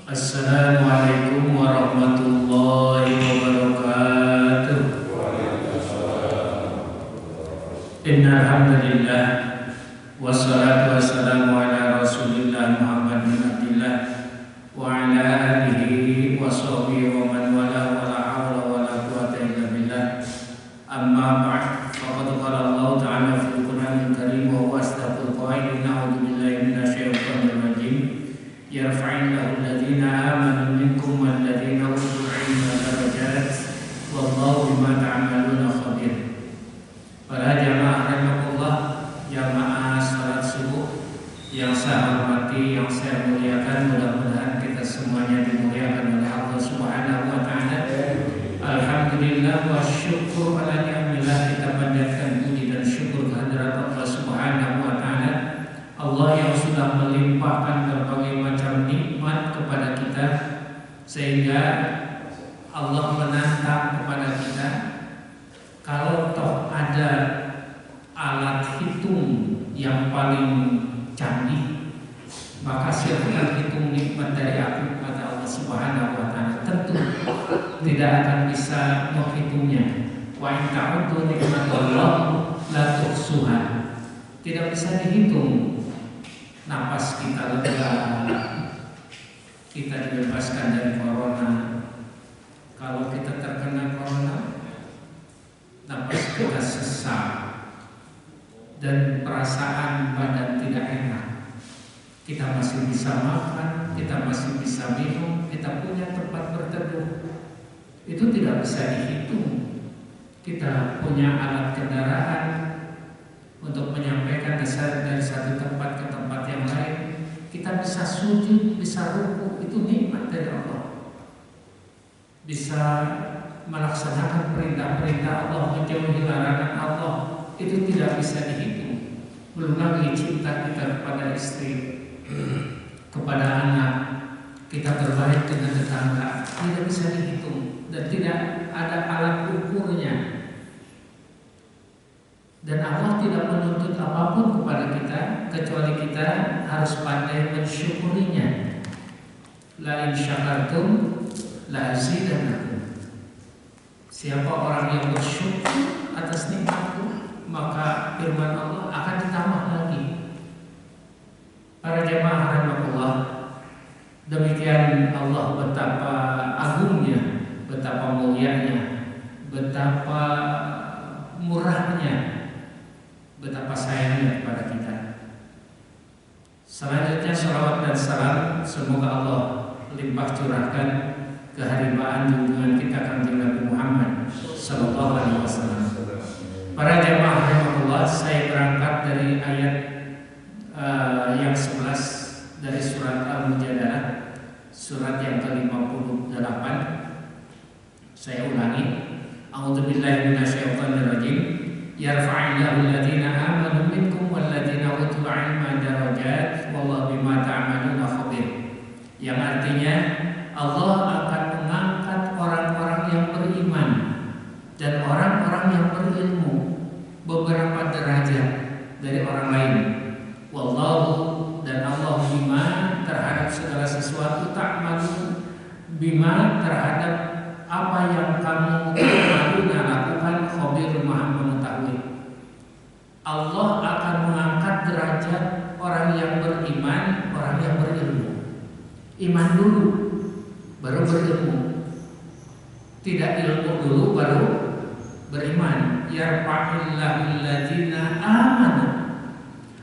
Assalamualaikum warahmatullahi wabarakatuh. Innal hamdalillah wassalatu wassalamu ala Rasulillah Muhammad bin Abdillah wa ala alihi wa sahbihi wa man wala wa la hawla wa la quwwata illa billah. Amma ba'd. Faqad qala Allah ta'ala fil Qur'anil Karim wa huwa asdaqul qailin. A'udzu billahi minasyaitonir rajim. Yarfa'illahu alladhina amanu minkum walladhina utul 'ilma darajat wallahu bima ta'maluna khabir. Para jamaah rahimakumullah, jamaah salat subuh yang saya hormati, yang saya muliakan, mudah-mudahan kita semuanya dimuliakan oleh Allah Subhanahu wa taala. Alhamdulillah wa syukur ala ni'amillah, kita panjatkan puji dan syukur kehadirat Allah Subhanahu wa taala. Allah yang sudah melimpahkan berbagai macam nikmat kepada kita, sehingga Allah menantang kepada kita, kalau toh ada alat hitung yang paling canggih, maka silahkan hitung nikmat dari aku kepada Allah Subhanahu wa taala. Tentu tidak akan bisa menghitungnya. Wa in ta'uddu nikmatallahi la tuhsuha. Tidak bisa dihitung. Napas kita lega, kita dibebaskan dari corona. Kalau kita terkena corona, napas kita sesak dan perasaan badan tidak enak. Kita masih bisa makan, kita masih bisa minum, kita punya tempat berteduh. Itu tidak bisa dihitung. Kita punya alat kendaraan untuk menyampaikan dari satu tempat ke tempat yang lain. Kita bisa sujud, bisa ruku, itu nikmat dari Allah. Bisa melaksanakan perintah-perintah Allah, menjauhi larangan Allah, itu tidak bisa dihitung. Belum lagi cinta kita kepada istri, kepada anak, kita berbaik dengan tetangga, tidak bisa dihitung dan tidak ada alat ukurnya. Dan Allah tidak menuntut apapun kepada kita kecuali kita harus pandai mensyukurinya. La in syakartum la azidannakum. Siapa orang yang bersyukur atas nikmatku, maka firman Allah akan ditambah lagi. Para jemaah rahimakumullah, demikian Allah betapa agungnya, betapa mulianya, betapa murahnya, betapa sayangnya kepada kita. Selanjutnya salawat dan salam semoga Allah limpah curahkan kehariban junjungan kita Kanjeng Nabi Muhammad sallallahu alaihi wasallam. Para jemaah rahimakumullah, saya berangkat dari ayat yang 11 dari surat Al-Mujadalah, surat yang ke-58. Saya ulangi. A'udzubillahi minasyaitonir rajim. Yarfa'illahu alladhina amanu minkum walladhina utul 'ilma darajat wallahu bima ta'maluna khabir. Yang artinya Allah akan mengangkat orang-orang yang beriman dan orang-orang yang berilmu beberapa derajat dari orang lain. Wallahu, dan Allah bima terhadap segala sesuatu, ta'malun bima terhadap apa yang kamu lakukan, khabir maha mengetahui. Allah akan mengangkat derajat orang yang beriman, orang yang berilmu. Iman dulu, baru berilmu. Tidak ilmu dulu, baru beriman. Yarfa'illahu alladzina amanu.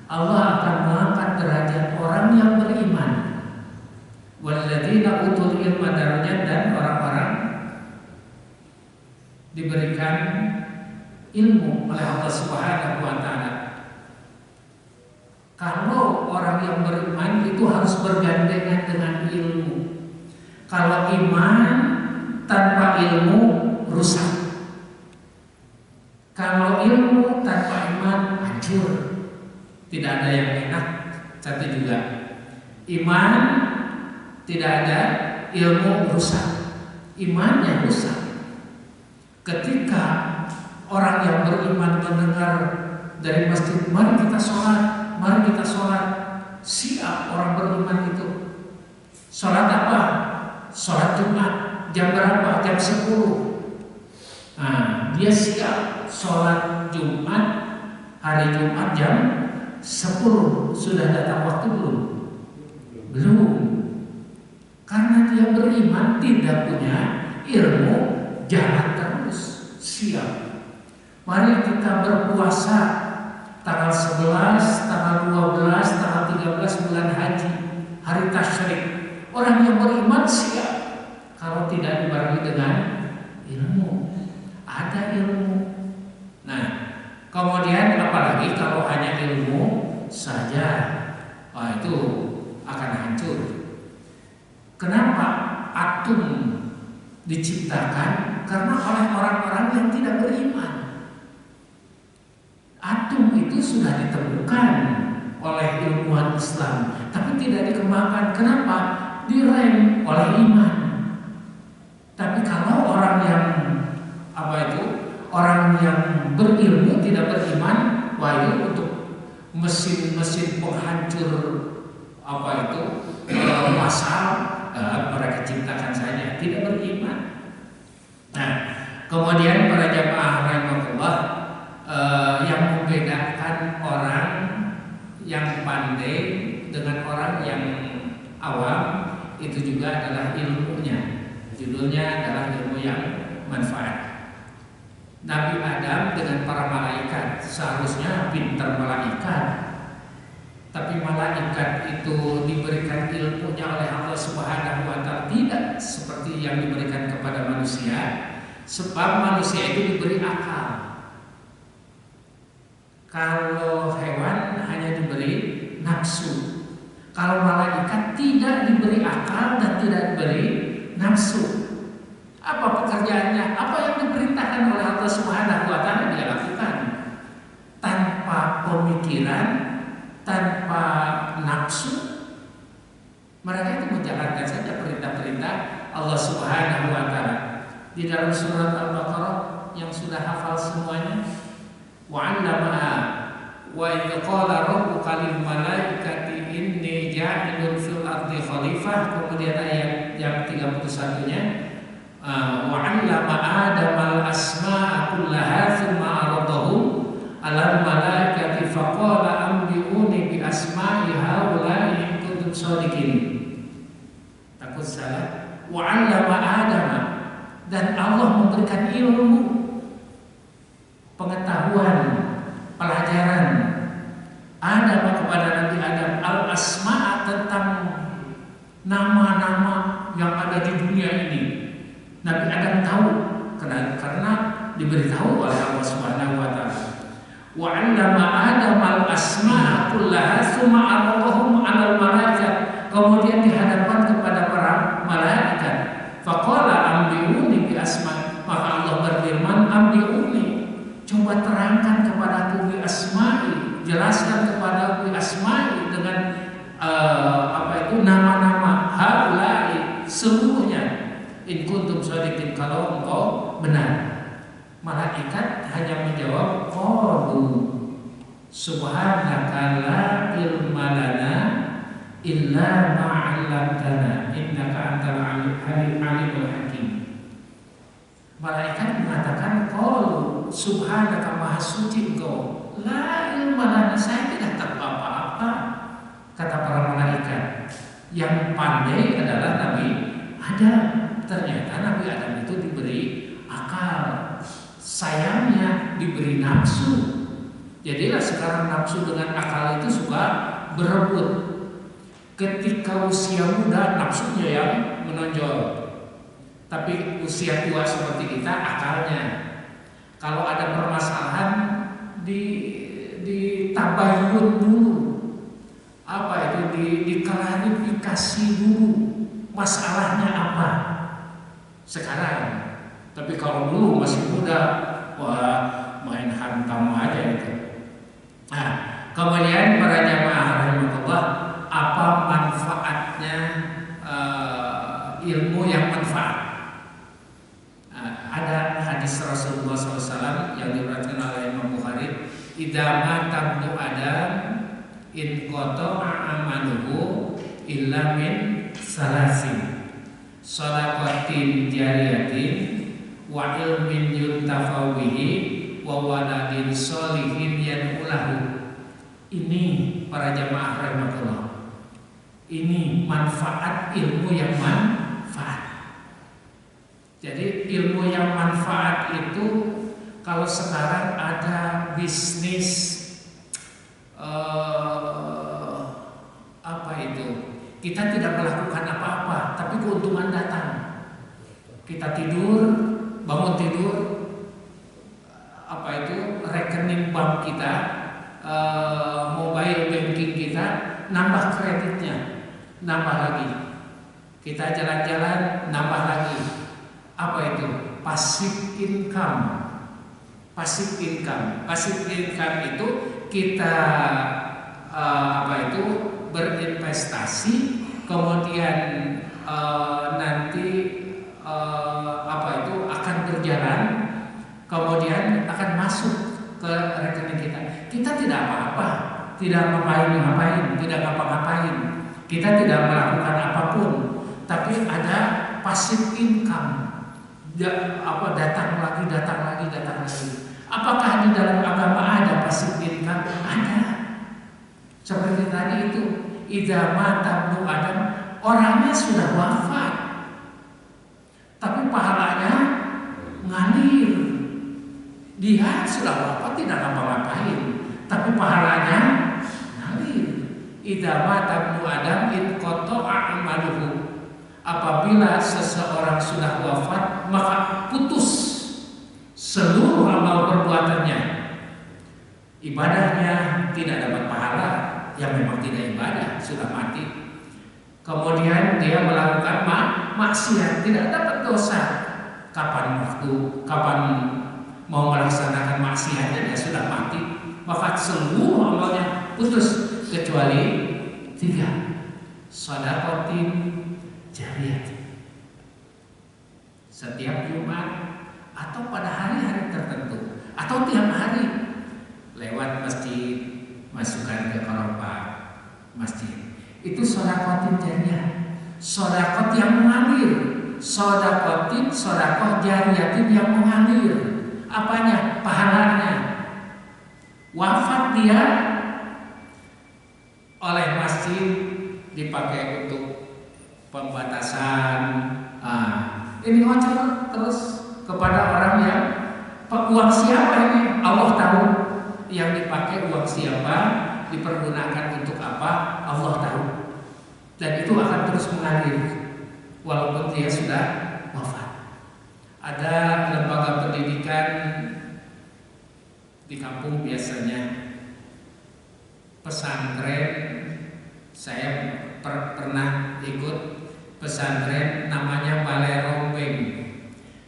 Allah akan mengangkat derajat orang yang beriman. Walladzina utul ilma darajat, dan orang-orang diberikan ilmu oleh Allah Subhanahu wa taala. Kalau orang yang beriman itu harus bergandengan dengan ilmu. Kalau iman tanpa ilmu rusak. Kalau ilmu tanpa iman hancur. Tidak ada yang enak. Satu juga. Iman tidak ada, ilmu rusak. Imannya rusak. Ketika orang yang beriman mendengar dari masjid, mari kita sholat, mari kita sholat, siap orang beriman itu. Sholat apa? jam berapa? Jam 10. Nah, dia siap sholat Jumat, hari Jumat jam 10. Sudah datang waktu belum? Belum. Karena dia beriman, tidak punya ilmu, jalan terus, siap. Mari kita berpuasa tanggal 11, tanggal 12, tanggal 13 bulan haji, hari tasyrik. Orang yang beriman siap. Kalau tidak dibarengi dengan ilmu, ada ilmu. Nah, kemudian apalagi kalau hanya ilmu saja, itu akan hancur. Kenapa atom diciptakan? Karena oleh orang-orang yang tidak beriman. Atom itu sudah ditemukan oleh ilmuwan Islam, tapi tidak dikembangkan. Kenapa? Direm oleh iman. Tapi kalau orang yang orang yang berilmu tidak beriman, wah itu untuk mesin-mesin penghancur massal, mereka ciptakan saja, tidak beriman. Nah, kemudian para jamaah rahimahullah, yang membedakan orang yang pandai dengan orang yang awam itu juga adalah ilmunya. Judulnya adalah ilmu yang manfaat. Nabi Adam dengan para malaikat seharusnya pintar malaikat, tapi malaikat itu diberikan ilmunya oleh Allah Subhanahu wa Ta'ala tidak seperti yang diberikan kepada manusia, sebab manusia itu diberi akal. Kalau hewan hanya diberi nafsu, kalau malaikat tidak diberi akal dan tidak diberi nafsu. Apa pekerjaannya? Apa yang diperintahkan oleh Allah Subhanahu wa Ta'ala dia lakukan. Tanpa pemikiran, tanpa nafsu, mereka itu menjalankan saja perintah-perintah Allah Subhanahu wa Ta'ala. Di dalam surat Al-Baqarah yang sudah hafal semuanya, wa'allamaha wa idh qala rabbuka lil malaikati inni ja'ilun fil ardi khalifah. Kemudian ayat yang 31-nya, wa'allama Adam al-asma'a kullaha thumma aradahum 'alal malaikati faqala anbi'uni bi asma'i haula'i in kuntum shadiqin. Takut salah. Wa'allama Adam, dan Allah memberikan ilmu, pengetahuan, pelajaran Adam kepada Nabi Adam al-asma'a, tentang nama-nama yang ada di dunia ini. Nabi Adam tahu karena diberitahu oleh Allah Subhanahu wa Ta'ala. Wa 'allama Adam al-asma'a kullaha tsumma 'aradahum 'alal malaikat. Kemudian dihadapkan kepada para malaikat. Faqala ambi'uni bi asma'. Maka Allah berfirman, ambi'uni, coba terangkan kepadaku bi asma'i, jelaskan kepadaku bi asma'i dengan nama-nama haula'i seluruhnya. In kuntum shadiqin, kalau engkau benar. Malaikat hanya menjawab, qalu subhanaka la ilma lana illa ma 'allamtana innaka antal alimul hakim. Malaikat mengatakan, qalu subhanaka, maha suci engkau, la ilma lana, saya tidak tahu apa-apa. Kata para malaikat, yang pandai adalah Nabi Adam. Ternyata Nabi Adam itu diberi akal, sayangnya diberi nafsu. Jadilah sekarang nafsu dengan akal itu suka berebut. Ketika usia muda nafsunya yang menonjol, tapi usia tua seperti kita akalnya. Kalau ada permasalahan ditabayun dulu, diklarifikasi dulu masalahnya apa. Sekarang, tapi kalau dulu masih muda, wah main hantam aja itu. Nah, kemudian para jamaah rahimahullah, apa manfaatnya ilmu yang manfaat? Ada hadis Rasulullah SAW yang diriwayatkan oleh Imam Bukhari, idza mata ibnu Adam in qata'a amaluhu illa min salasin. shadaqatin jariyatin wa ilmin yuntafa'u bihi wa waladin sholihin yad'ulahu. Ini para jamaah rahimakumullah. Ini manfaat ilmu yang manfaat. Jadi ilmu yang manfaat itu kalau sekarang ada bisnis apa itu? Kita tidak melakukan apa-apa, tapi keuntungan datang. Kita tidur, bangun tidur, apa itu? Rekening bank kita, mobile banking kita nambah kreditnya, nambah lagi. Kita jalan-jalan, nambah lagi. Apa itu? Passive income. Passive income. Passive income itu kita berinvestasi, kemudian nanti akan berjalan, kemudian akan masuk ke rekening kita. Kita tidak apa-apa, tidak ngapain, tidak ngapa-ngapain, kita tidak melakukan apapun, tapi ada passive income. Datang lagi. Apakah di dalam agama ada passive income? Ada. Seperti tadi itu, idza mata ibnu Adam, orangnya sudah wafat, tapi pahalanya ngalir. Dia sudah wafat tidak ngapa-ngapain, tapi pahalanya ngalir. Idza mata ibnu Adam inqata'a amaluhu. Apabila seseorang sudah wafat, maka putus seluruh amal perbuatannya. Ibadahnya tidak dapat pahala, yang memang tidak ibadah, sudah mati. Kemudian dia melakukan maksiat, tidak dapat dosa. Kapan mau melaksanakan maksiatnya, dia sudah mati, maka seluruh amalnya putus kecuali 3. Shadaqatin jariyah. Setiap Jumat atau pada hari-hari tertentu atau tiap hari lewat masjid, masukkan ke korobak masjid. Itu shadaqatin jariyah. Shadaqat yang mengalir. Shadaqah jariyatin yang mengalir. Apanya? Pahalanya. Wafat dia, oleh masjid dipakai untuk pembatasan. Ini ngocor terus kepada orang yang uang siapa ini? Allah tahu. Yang dipakai uang siapa, dipergunakan untuk apa, Allah tahu. Dan itu akan terus mengalir walaupun dia sudah wafat. Ada lembaga pendidikan di kampung biasanya, pesantren. Saya pernah ikut pesantren namanya Balai Rombeng.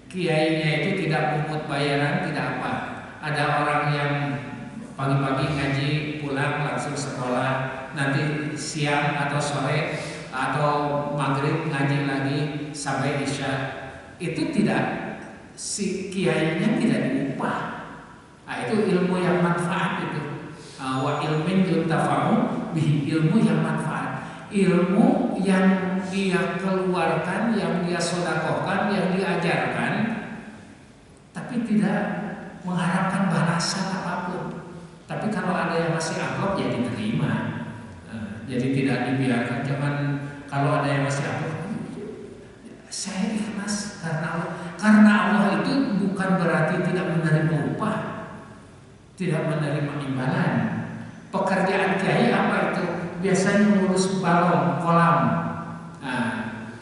Kiainya itu tidak pungut bayaran, tidak apa. Ada orang yang pagi-pagi ngaji, pulang langsung sekolah, nanti siang atau sore atau maghrib ngaji lagi sampai isya. Itu tidak, si kiainya tidak diupah. Itu ilmu yang manfaat itu. Wa ilmin yuntafa'u bihi, ilmu yang manfaat, ilmu yang dia keluarkan, yang dia sedekahkan, yang diajarkan, tapi tidak mengharapkan balasan apapun. Tapi kalau ada yang masih amplop ya diterima. Jadi tidak dibiarkan. Jangan kalau ada yang masih amplop, saya ikhlas karena Allah. Karena Allah itu bukan berarti tidak menerima upah, tidak menerima imbalan. Pekerjaan kiai apa itu? Biasanya mengurus balong, kolam,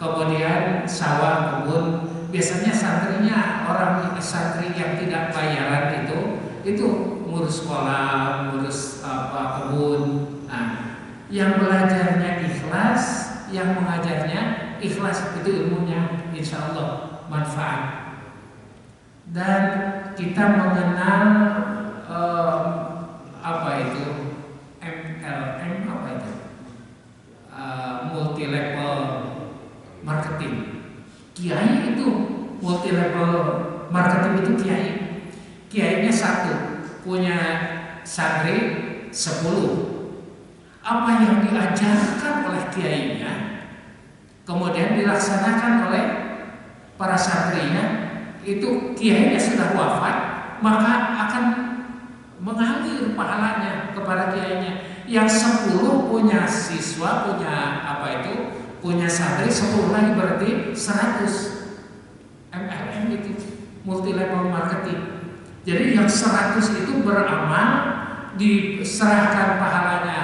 kemudian sawah, kebun. Biasanya santrinya, orang santri yang tidak bayaran itu ngurus kolam, ngurus kebun. Yang belajarnya ikhlas, yang mengajarnya ikhlas, itu ilmunya insya Allah manfaat. Dan kita mengenal MLM, multi level marketing. Kiai itu multi level marketing, itu kiainya 1, punya santri 10. Apa yang diajarkan oleh kiainya, kemudian dilaksanakan oleh para santrinya, itu kiainya sudah wafat, maka akan mengalir pahalanya kepada kiainya. Yang 10 punya siswa, punya santri 10 lagi, berarti 100 MLM itu, multi level marketing. Jadi yang 100 itu beramal, diserahkan pahalanya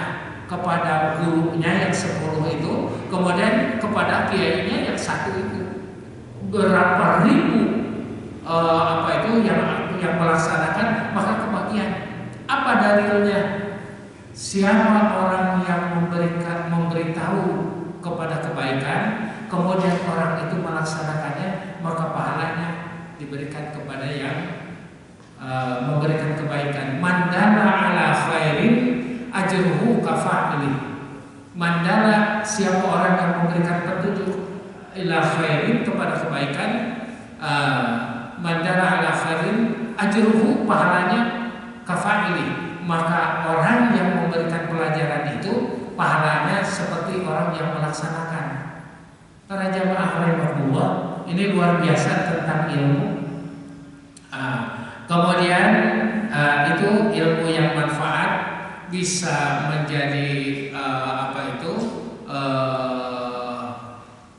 kepada gurunya yang 10 itu, kemudian kepada kiainya yang 1 itu. Berapa ribu yang melaksanakan, maka kebagian. Apa dalilnya? Siapa orang yang memberitahu kepada kebaikan, kemudian orang itu melaksanakannya, maka pahalanya diberikan kepada yang memberikan kebaikan. Mandala ala khairin ajruhu kafa'ili. Mandala, siapa orang yang memberikan petunjuk ila khairin, kepada kebaikan, mandala ala khairin ajruhu, pahalanya kafa'ili, maka orang yang memberikan pelajaran itu pahalanya seperti orang yang melaksanakan. Para jamaah rahimahullah, ini luar biasa tentang ilmu. Kemudian itu ilmu yang manfaat bisa menjadi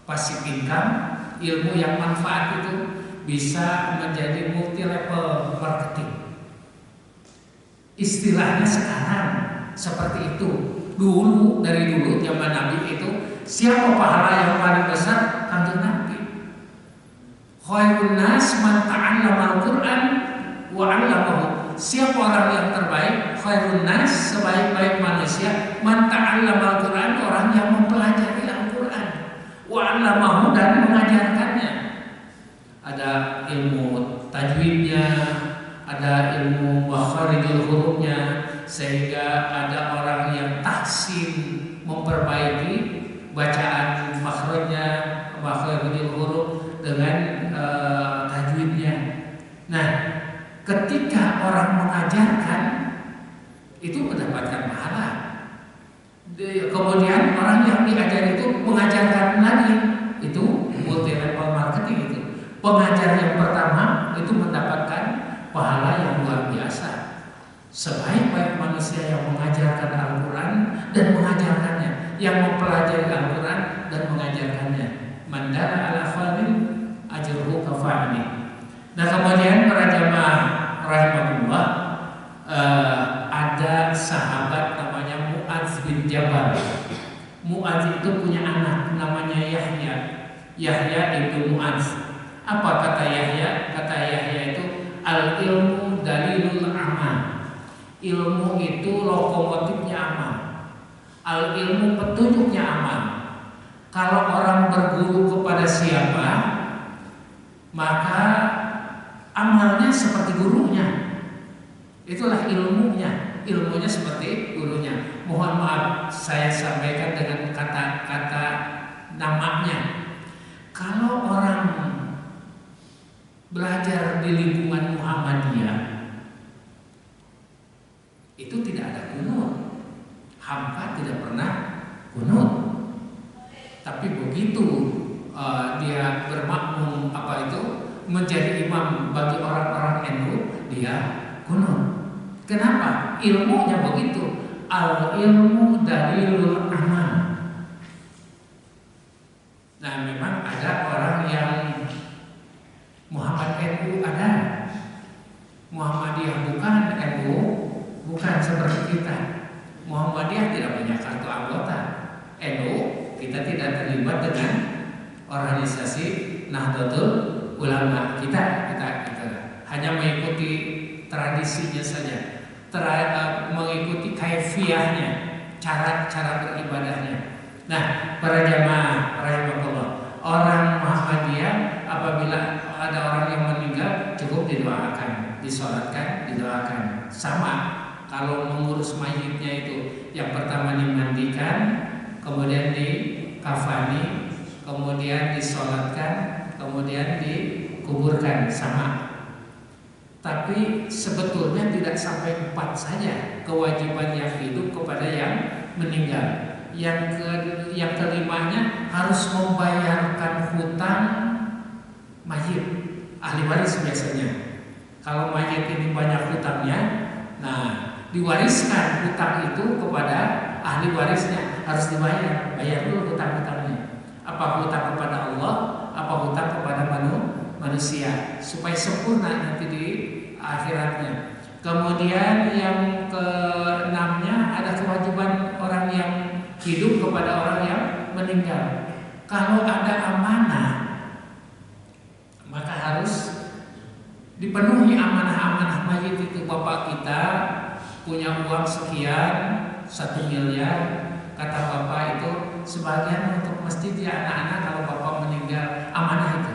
passive income. Ilmu yang manfaat itu bisa menjadi multi level marketing. Istilahnya sekarang seperti itu. Dari dulu zaman Nabi itu, siapa pahala yang paling besar? Kanjeng Nabi. Khairun nas man ta'allama al-Qur'an wa 'allamahu. Siapa orang yang terbaik? Khairun nas, sebaik-baik manusia, man ta'allama al-Qur'an, orang yang mempelajari Al-Qur'an, wa 'allamahu, dan mengajarkannya. Ada ilmu tajwidnya, ada ilmu makharijul hurufnya, sehingga ada orang yang tahsin, memperbaiki bacaan makhrajnya, makharijul huruf dengan tajwidnya. Nah, ketika orang mengajarkan itu mendapatkan pahala. Kemudian orang yang diajar itu mengajarkan lagi, itu multi level marketing itu. Pengajar yang pertama itu mendapatkan pahala yang luar biasa. Sebaik-baik manusia yang mengajarkan Al-Quran dan mengajarkannya, yang mempelajari Al-Quran dan mengajarkannya. Mandala ala khairin ajruhu kafa'ili. Nah, kemudian para jamaah rahimahullah, ada sahabat namanya Mu'adz bin Jabal. Mu'adz itu punya anak namanya Yahya. Yahya itu Mu'adz. Apa kata Yahya? Kata Yahya itu, al-ilmu dalilul amal. Ilmu itu lokomotifnya amal. Al-ilmu petunjuknya amal. Kalau orang berguru kepada siapa, maka amalnya seperti gurunya. Itulah ilmunya. Ilmunya seperti gurunya. Mohon maaf, saya sampaikan dengan kata-kata namanya. Kalau orang belajar di lingkungan Muhammadiyah, itu tidak ada kunut. Hamka tidak pernah kunut. Tapi begitu dia bermakmum menjadi imam bagi orang-orang NU, dia kunut. Kenapa? Ilmunya begitu. Al-ilmu dalilul amal. Nah, memang ada orang yang Muhammad NU ada, Muhammadiyah bukan, NU bukan, seperti kita. Muhammadiyah tidak punya kartu anggota. NU kita tidak terlibat dengan organisasi Nahdlatul Ulama. Kita hanya mengikuti tradisinya saja, mengikuti kaifiahnya, cara beribadahnya. Nah, para jamaah rahimahullah, orang Muhammadiyah apabila ada orang yang meninggal cukup didoakan, disolatkan, didoakan. Sama kalau mengurus mayitnya itu, yang pertama dimandikan, kemudian dikafani, kemudian disolatkan, kemudian dikuburkan, sama. Tapi sebetulnya tidak sampai 4 saja kewajiban yang hidup kepada yang meninggal. Yang kelimanya harus membayarkan hutang mayit, ahli waris biasanya. Kalau mayit ini banyak hutangnya, nah diwariskan hutang itu kepada ahli warisnya, harus bayar dulu hutang-hutangnya. Apa hutang kepada Allah, apa hutang kepada manusia, supaya sempurna nanti di akhiratnya. Kemudian yang keenamnya ada kewajiban orang yang hidup kepada orang yang meninggal. Kalau ada amanah, maka harus dipenuhi amanah-amanah mayit itu. Bapak kita punya uang sekian, 1 miliar, kata bapak itu sebagian untuk masjid ya anak-anak kalau bapak meninggal, amanah itu.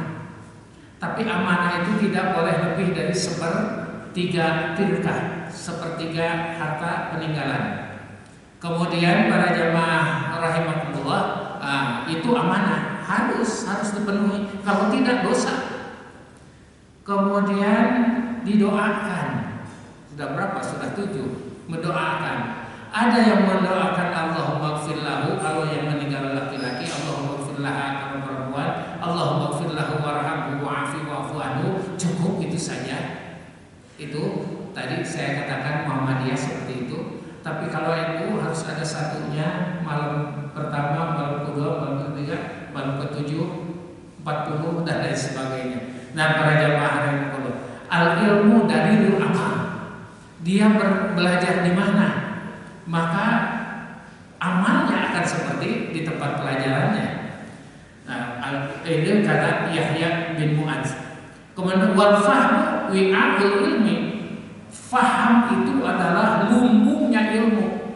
Tapi amanah itu tidak boleh lebih dari 1/3 tirkah, 1/3 harta peninggalan. Kemudian para jamaah rahimakumullah, itu amanah harus dipenuhi, kalau tidak dosa. Kemudian didoakan. Sudah berapa? Sudah 7. Mendoakan. Ada yang mendoakan Allahumma ighfir lahu kalau yang meninggal laki-laki, Allahumma ighfir laha kalau perempuan, Allahumma ighfir lahu warhamhu wa'afi wa'fu anhu. Cukup itu saja. Itu tadi saya katakan Muhammadiyah seperti itu. Tapi kalau NU harus ada satunya, malam pertama, malam kedua, malam ketiga, malam ketujuh, 40 dan lain sebagainya. Nah, para jamaah yang perlu, al-ilmu dalilul amal. Dia belajar di mana, maka amalnya akan seperti di tempat pelajarannya. Nah, ini kata Yahya bin Mu'adz. Kemudian wal fahmu wi'a'ul ilmi. Faham itu adalah lumbungnya ilmu.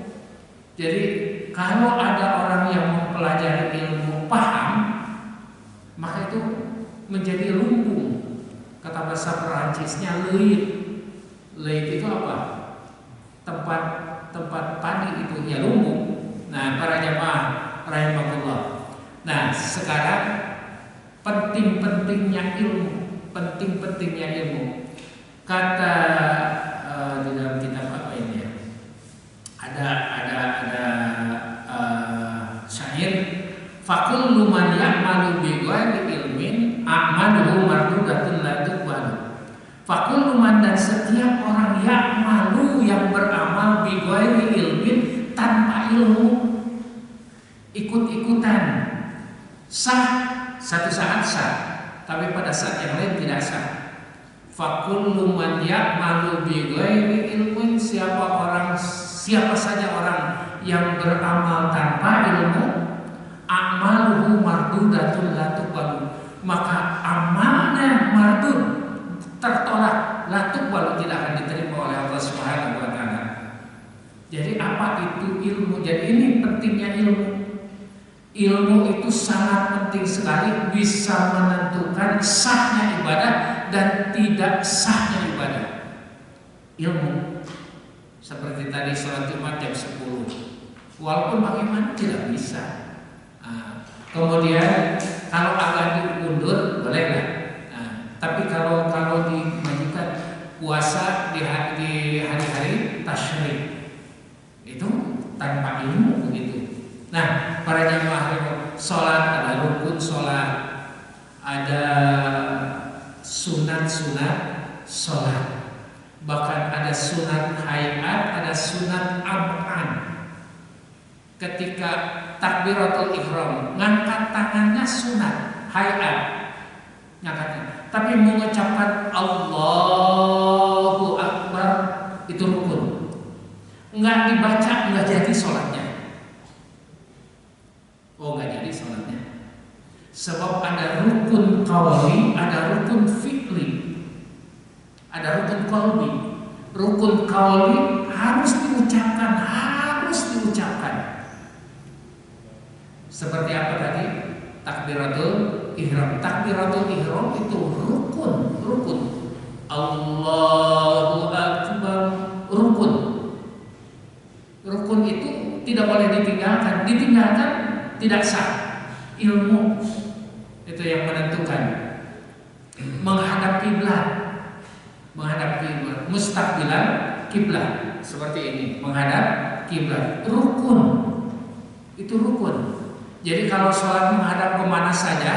Jadi kalau ada orang yang mempelajari ilmu paham, maka itu menjadi lumbung. Kata bahasa Perancisnya leit. Leit itu apa? Tempat padi itu ya lumbung. Nah, para jamaah rahimahullah. Nah, sekarang penting-pentingnya ilmu. Kata di dalam kitab apa ini ya? Ada syair fakullu man ya'malu bi ghairi ilmin a'maluhu mardudatun la tuqbalu. Fakullu man, dan setiap orang ya'malu yang beramal bi ghairi ilmin, tanpa ilmu, ikut-ikutan, sah satu saat sah, tapi pada saat yang lain tidak sah. Fakullu man ya'malu bi ghairi ilmin, siapa saja orang yang beramal tanpa ilmu, amaluhu mardudatun la tuqbalu, maka amalnya mardud, tertolak, la tuqbalu, tidak akan diterima oleh Allah Subhanahu wa taala. Jadi apa itu ilmu? Jadi ini pentingnya ilmu. Ilmu itu sangat penting sekali, bisa menentukan sahnya ibadah dan tidak sahnya ibadah. Ilmu seperti tadi sholat Jumat jam 10, walaupun bagaimana tidak bisa. Kemudian kalau agak diundur bolehlah. Tapi kalau dimajukan puasa di hari-hari tasyrik, itu tanpa ilmu begitu. Nah, para jamaah, sholat ada rukun sholat, ada sunat sholat, bahkan ada sunat hayat, ada sunat ab'an. Ketika takbiratul ihram, ngangkat tangannya sunat hayat, ngangkatnya. Tapi mengucapkan Allahu Akbar itu rukun. Enggak dibaca, enggak jadi sholatnya. Enggak jadi sholatnya. Sebab ada rukun qauli, ada rukun fi'li, ada rukun qalbi. Rukun qauli harus diucapkan. Seperti apa tadi? Takbiratul ihram. Takbiratul ihram itu rukun. Allahu Akbar, rukun. Rukun itu tidak boleh ditinggalkan. Ditinggalkan tidak sah. Ilmu itu yang menentukan. Menghadap kiblat, mustaqbilan kiblat, seperti ini, menghadap kiblat, rukun. Itu rukun. Jadi kalau sholat menghadap kemana saja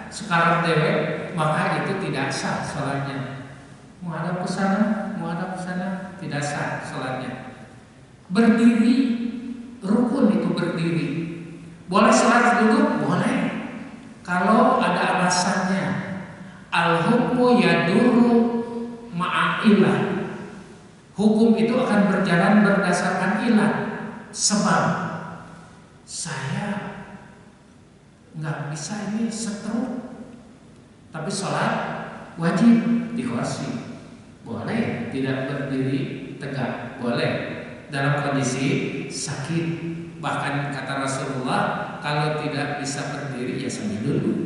sekarang dewe, maka itu tidak sah sholatnya. Menghadap ke sana tidak sah sholatnya. Berdiri rukun, itu berdiri. Boleh sholat duduk? Boleh, kalau ada alasannya. Al-hukmu yaduru ma'ailah. Hukum itu akan berjalan berdasarkan ilah. Sebab saya nggak bisa ini setruk, tapi sholat wajib di kursi. Boleh tidak berdiri tegak, boleh dalam kondisi sakit. Bahkan kata Rasulullah, kalau tidak bisa berdiri ya sambil duduk.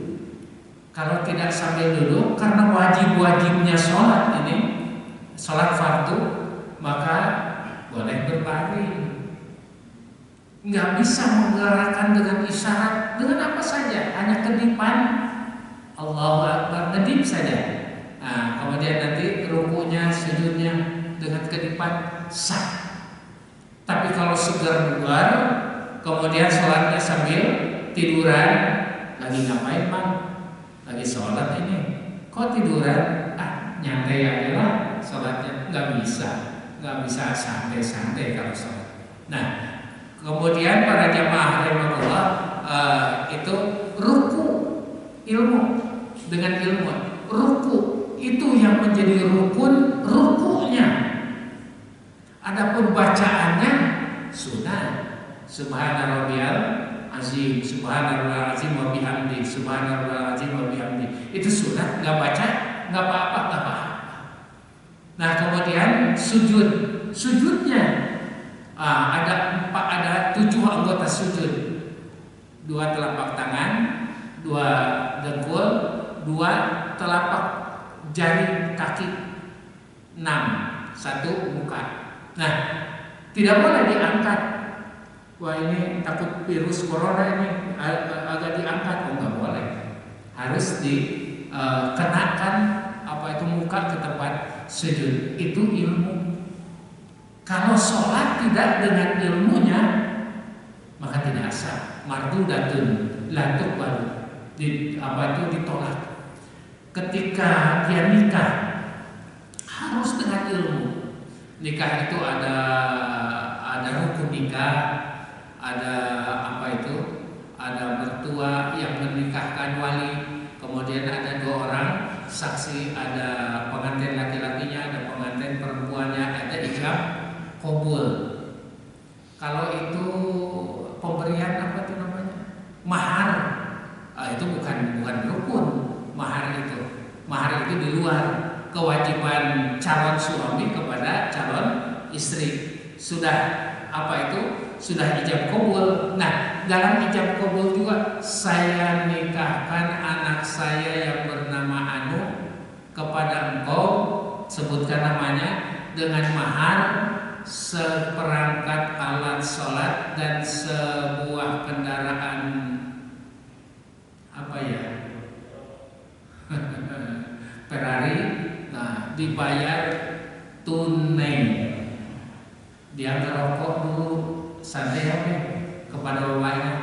Kalau tidak sambil duduk, karena wajib-wajibnya sholat ini, sholat fardu, maka boleh berbaring. Nggak bisa menggerakkan dengan isyarat, dengan apa saja, hanya kedipan Allahu Akbar, ngedip saja. Nah, kemudian nanti rukunya, sujudnya dengan kedipan sah. Tapi kalau segar bugar, kemudian sholatnya sambil tiduran, lagi ngapain bang? Lagi sholat ini, kok tiduran? Nyantai aja lah sholatnya, nggak bisa santai-santai kalau sholat. Nah, kemudian para jamaah rahimahullah, itu ruku ilmu dengan ilmu. Ruku itu yang menjadi rukun, rukunya. Adapun bacaannya sunnah. Subhana rabbiyal azim, subhanallah azim wa bihamdi, subhanallah azim wa bihamdi. Itu sunnah, enggak baca, enggak apa-apa, enggak apa-apa. Nah, kemudian sujudnya ada 7 anggota sujud. 2 telapak tangan, 2 dengkul, 2 telapak jari kaki, 6, 1 muka. Nah, tidak boleh diangkat. Wah, ini takut virus corona ini agak diangkat. Oh, nggak boleh. Harus dikenakan muka ke tempat sujud. Itu ilmu. Kalau sholat tidak dengan ilmunya, maka tidak sah. Mardudatun la tuqbalu, ditolak. Ketika dia nikah, harus dengan ilmu. Nikah itu ada rukun nikah, ada ada mertua yang menikahkan wali, kemudian ada 2 orang saksi, ada pengantin laki-lakinya, ada pengantin perempuannya, ada ijab qabul. Kalau itu pemberian mahar, itu bukan rukun. Mahar itu di luar kewajiban calon suami kepada calon istri. Sudah sudah ijab qabul. Nah, dalam ijab qabul juga, saya nikahkan anak saya yang bernama Anu kepada engkau, sebutkan namanya, dengan mahar seperangkat alat sholat dan sebuah kendaraan Ferrari. Nah, dibayar tunai. Dia ngerokok dulu santai kepada bapaknya.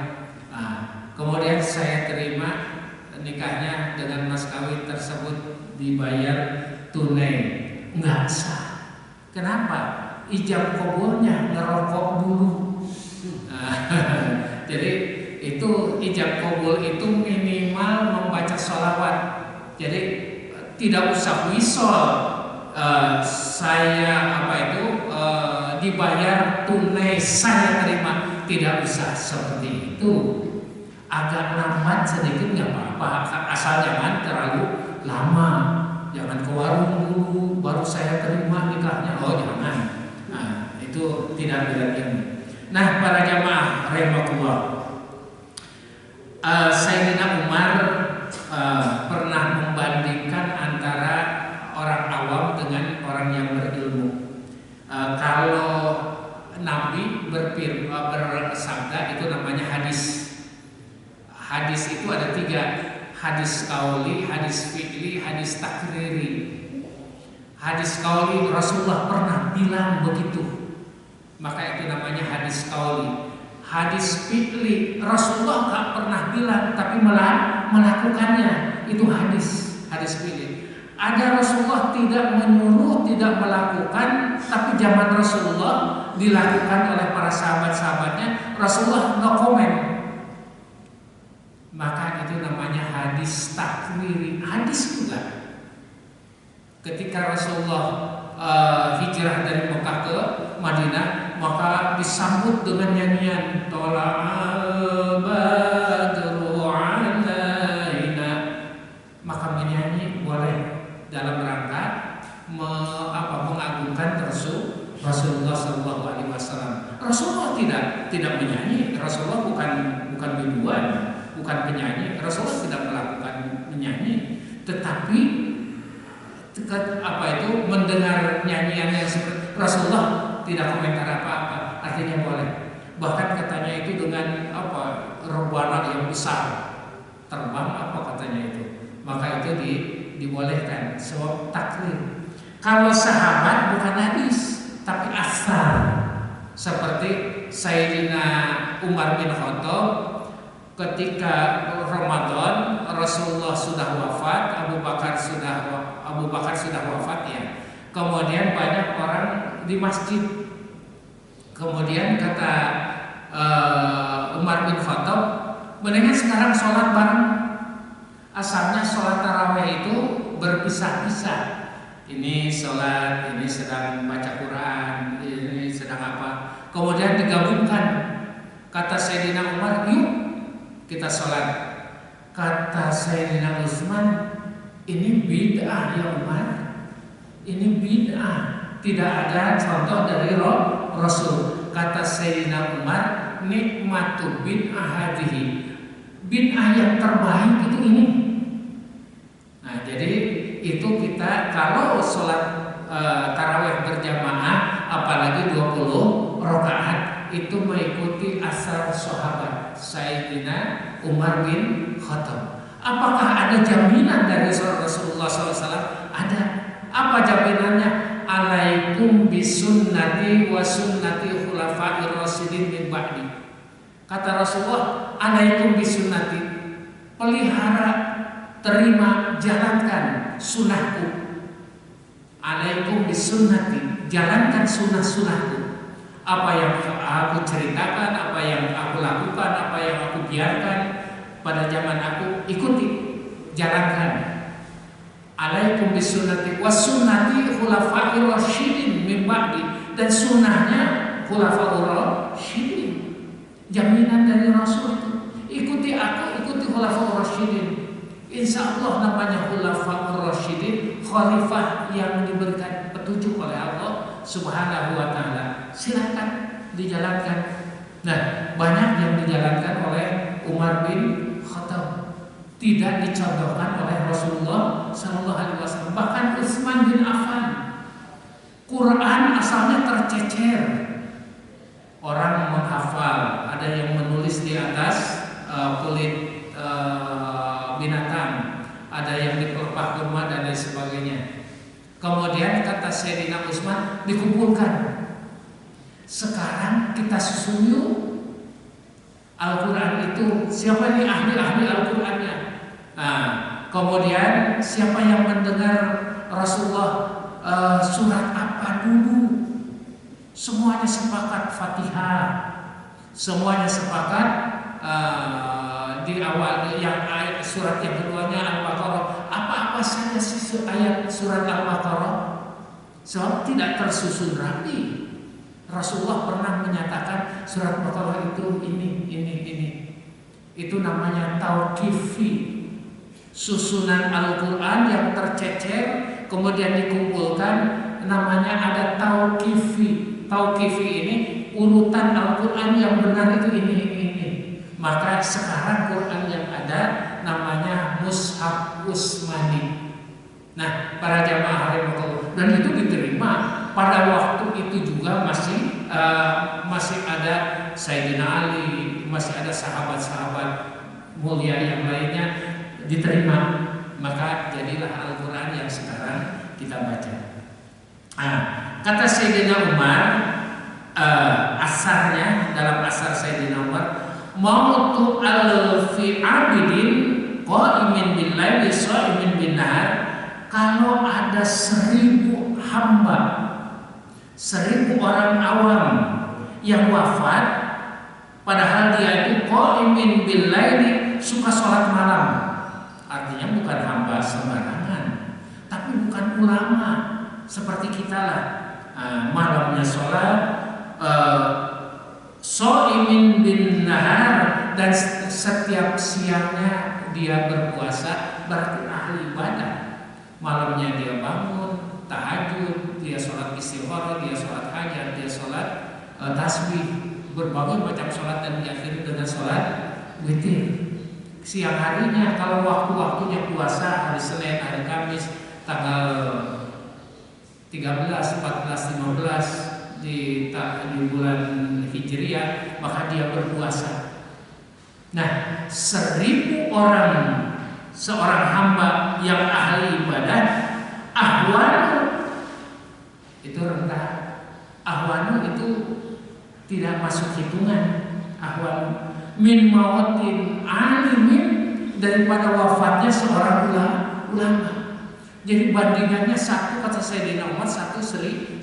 Nah, kemudian saya terima nikahnya dengan mas kawin tersebut, dibayar tunai. Nggak sah. Kenapa? Ijab qabulnya ngerokok dulu. Jadi itu ijab qabul itu minimal membaca sholawat. Jadi tidak usah wisol. Saya dibayar tunai, saya terima. Tidak usah seperti itu. Agak lambat sedikit nggak apa-apa, asal jangan terlalu lama. Jangan ke warung dulu baru saya terima nikahnya. Oh, jangan. Nah, itu tidak benar. Nah, para jamaah rahimakumullah, Sayyidina Umar pernah membandingkan antara orang awam dengan orang yang berilmu. Kalau Nabi bersabda, itu namanya hadis. Hadis itu ada 3, hadis qauli, hadis fi'li, hadis takriri. Hadis qauli, Rasulullah pernah bilang begitu, maka itu namanya hadis qauli. hadis fi'li. Rasulullah nggak pernah bilang, tapi melakukannya. Itu hadis fi'li. Ada Rasulullah tidak menyuruh, tidak melakukan, tapi zaman Rasulullah dilakukan oleh para sahabat-sahabatnya. Rasulullah no comment. Maka itu namanya hadis takwiri. Hadis juga. Ketika Rasulullah hijrah dari Mekah ke Madinah, maka disambut dengan nyanyian Tola'al badru alaina. Maka menyanyi boleh dalam rangka mengagungkan Rasulullah Shallallahu Alaihi Wasallam. Rasulullah tidak menyanyi. Rasulullah bukan biduan, bukan penyanyi. Rasulullah tidak melakukan menyanyi, tetapi mendengar nyanyian yang seperti Rasulullah tidak komentar apa-apa, artinya boleh. Bahkan katanya itu dengan rebana yang besar, terbang katanya itu. Maka itu dibolehkan, sebab takrir. Kalau sahabat bukan hadis, tapi asar. Seperti Sayyidina Umar bin Khattab ketika Ramadan, Rasulullah sudah wafat, Abu Bakar sudah wafat ya. Kemudian banyak orang di masjid. Kemudian kata Umar bin Khattab, mendingan sekarang sholat bareng. Asalnya sholat tarawih itu berpisah-pisah. Ini sholat, ini sedang baca Quran, ini sedang apa. Kemudian digabungkan. Kata Sayyidina Umar, yuk kita sholat. Kata Sayyidina Utsman, ini bid'ah ya Umar. Ini bid'ah. Tidak ada contoh dari Rasul. Kata Sayyidina Umar, nikmatu bid'ah hadihi. Bid'ah yang terbaik itu ini. Nah, jadi itu kita kalau sholat tarawih berjamaah, apalagi 20 rakaat, itu mengikuti asar sahabat Sayyidina Umar bin Khattab. Apakah ada jaminan dari Rasulullah SAW? Ada. Apa jaminannya? Alaikum bisunnati wa sunnati khulafa'ir rasyidin min ba'di. Kata Rasulullah, alaikum bisunnati, pelihara, terima, jalankan sunnahku. Alaikum bisunnati, jalankan sunnah-sunnahku. Apa yang aku ceritakan, apa yang aku lakukan, apa yang aku biarkan pada zaman aku, ikuti, jalankan. Alaikum bisunnati wa sunnati khulafa'ir rasyidin min ba'di, dan sunnahnya khulafa'ur rasyidin. Jaminan dari Rasul itu, ikuti aku, ikuti khulafa'ur rasyidin. Insya Allah namanya khulafa'ur rasyidin, khalifah yang diberikan petunjuk oleh Allah Subhanahu wa ta'ala. Silakan dijalankan. Nah, banyak yang dijalankan oleh Umar bin Khattab, tidak dicontohkan oleh Rasulullah Sallallahu Alaihi Wasallam. Bahkan Utsman bin Affan, Quran asalnya tercecer, orang menghafal, ada yang menulis di atas kulit binatang, ada yang di pelepah kurma dan lain sebagainya. Kemudian kata Sayyidina Utsman, dikumpulkan. Sekarang kita susun yuk Al-Quran itu, siapa nih ahli-ahli Al-Qurannya? Nah, kemudian siapa yang mendengar Rasulullah surat apa dulu? Semuanya sepakat Fatihah. Semuanya sepakat di awal yang ayat surat yang keduanya Al-Baqarah. Apa-apa saja sih ayat surat Al-Baqarah? Sebab tidak tersusun rapi. Rasulullah pernah menyatakan surat Baqarah itu ini. Itu namanya tauqifi. Susunan Al-Quran yang tercecer kemudian dikumpulkan, namanya ada tauqifi. Tauqifi ini urutan Al-Quran yang benar itu ini. Maka sekarang Quran yang ada namanya Mushaf Utsmani. Nah, para jamaah rahimahullah, dan itu diterima. Pada waktu itu juga masih ada Sayyidina Ali, masih ada sahabat-sahabat mulia yang lainnya diterima. Maka jadilah Al-Quran yang sekarang kita baca. Kata Sayyidina Umar, asarnya dalam asar Sayyidina Umar, mautu alfi abidin qaimin bil laili shaimin bin nahar. Kalau ada 1000 hamba, 1000 orang awam yang wafat padahal dia itu qaimin bil laili, suka sholat malam, artinya bukan hamba sembarangan, tapi bukan ulama seperti kita lah, malamnya sholat, shaimin bin nahar, dan setiap siangnya dia berpuasa, berarti ahli ibadah. Malamnya dia bangun tahajud, dia sholat istikharah, dia sholat hajat, dia sholat tasbih, berbagai macam sholat, dan diakhiri dengan sholat witir. Siang harinya kalau waktu-waktunya puasa, hari Senin, hari Kamis, tanggal 13, 14, 15 di bulan Hijriah, maka dia berpuasa. Nah, 1000 orang, seorang hamba yang ahli ibadah, ahwanu itu rendah. Ahwanu itu tidak masuk hitungan. Ahwanu min mawatin alimin, daripada wafatnya seorang ulama. Jadi bandingannya satu, kata Sayyidina Umar, 1000.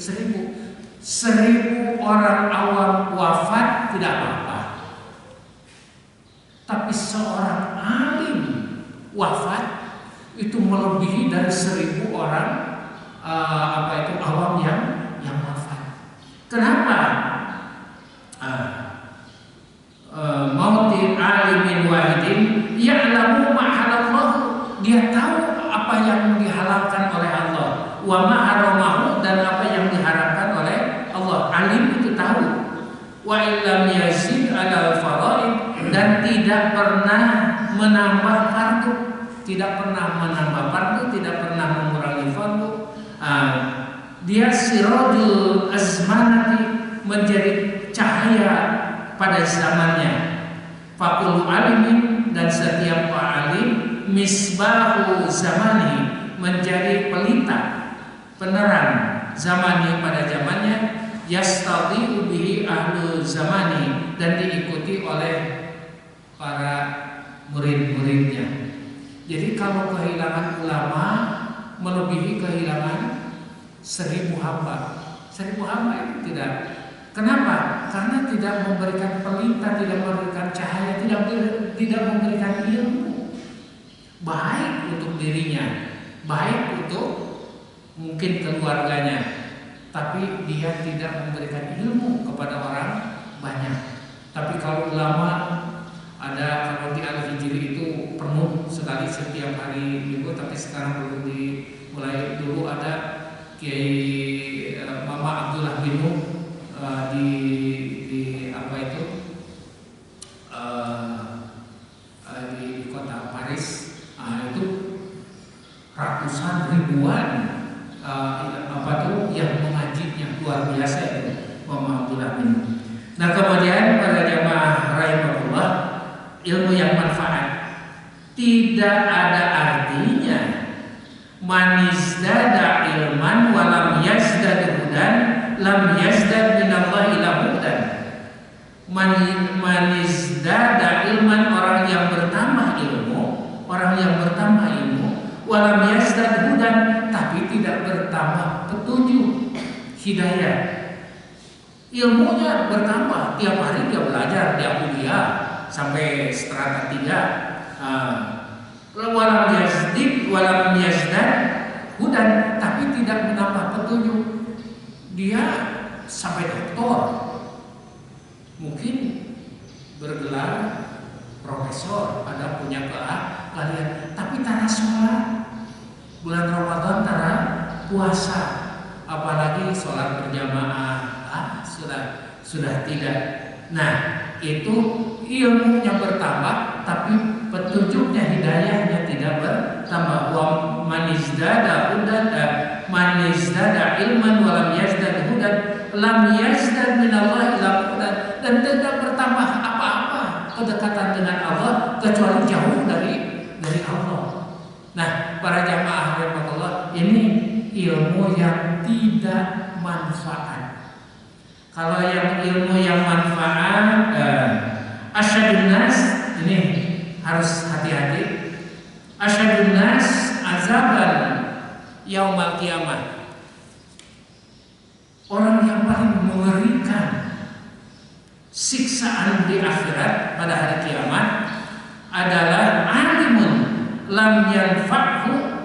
1000 orang awam wafat tidak apa-apa, tapi seorang alim wafat itu melebihi dari 1000 orang awam yang wafat. Kenapa? Mautin alimin wahidin ya'lamu ma halallahu, dia tahu apa yang dihalalkan oleh Allah, wa ma haramahu, dan apa yang diharamkan oleh Allah. Alim itu tahu. Wa illam yazid ala faraid, dan tidak pernah menambah fardu, tidak pernah menambah fardu, tidak pernah mengurangi fardu. Dia sirajul azmanati, menjadi cahaya pada zamannya. Fakul alimin, dan setiap alim, misbahu zamani, menjadi pelita, penerang zamani pada zamannya. Yastadi'u bihi ahlu zamani, dan diikuti oleh para murid-muridnya. Jadi kalau kehilangan ulama melebihi kehilangan 1000 hamba. 1000 hamba itu tidak. Kenapa? Karena tidak memberikan pelita, tidak memberikan cahaya, tidak memberikan ilmu, baik untuk dirinya, baik untuk mungkin keluarganya, tapi dia tidak memberikan ilmu kepada orang banyak. Tapi kalau ulama ada, kalau di Al-Hijri itu penuh sekali setiap hari minggu, tapi sekarang belum dimulai. Dulu ada Kiai Mama Abdullah bin Nuh di apa itu di kota Paris, itu ratusan ribuan yang mengajinya, luar biasa itu Mama Abdullah bin Nuh. Nah, kemudian pada jamaah rahimahullah, ilmu yang manfaat tidak ada artinya manizdada ilman walam yazdad hudan lam yazdad minallahi ila hudan. Manizdada ilman, orang yang bertambah ilmu, walam yazdad hudan, tapi tidak bertambah petunjuk, hidayah. Ilmunya bertambah, tiap hari dia belajar, dia kuliah sampai strata 3. Walam yazdad hudan, tapi tidak menambah petunjuk. Dia sampai doktor, mungkin bergelar profesor, ada punya keahlian, tapi tanah sholat, bulan Ramadan tanah puasa, apalagi sholat berjamaah, sudah tidak. Nah, itu ilmunya bertambah, tapi petunjuknya, hidayahnya tidak bertambah. Wa manizdada hudan, manizdada ilman walam yazdad hudan lam yazdad minallahi ila hudan, dan tidak bertambah apa-apa kedekatan dengan Allah kecuali jauh dari Allah. Nah, para jamaah rahimahullah, ini ilmu yang tidak manfaat. Kalau yang ilmu yang manfaat, asyadun nas, ini harus hati-hati. Asyadun nas azaban yaumal qiyamah. Orang yang paling mengerikan siksaan di akhirat pada hari kiamat adalah alimun lam yanfa'hu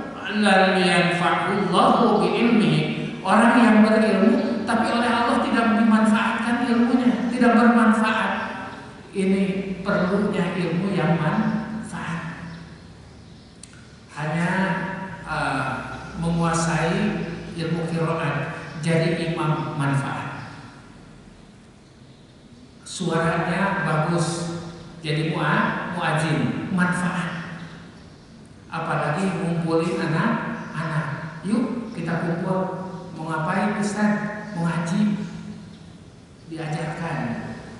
Allahu bi ilmihi. Orang yang berilmu tapi oleh Allah tidak dimanfaatkan ilmunya, tidak bermanfaat. Ini perlunya ilmu yang manfaat. Hanya menguasai ilmu qiraat jadi imam manfaat. Suaranya bagus jadi muadzin manfaat. Apalagi ngumpulin anak-anak. Yuk kita kumpul. Mau ngapain Ustaz? Mau ngaji. Diajarkan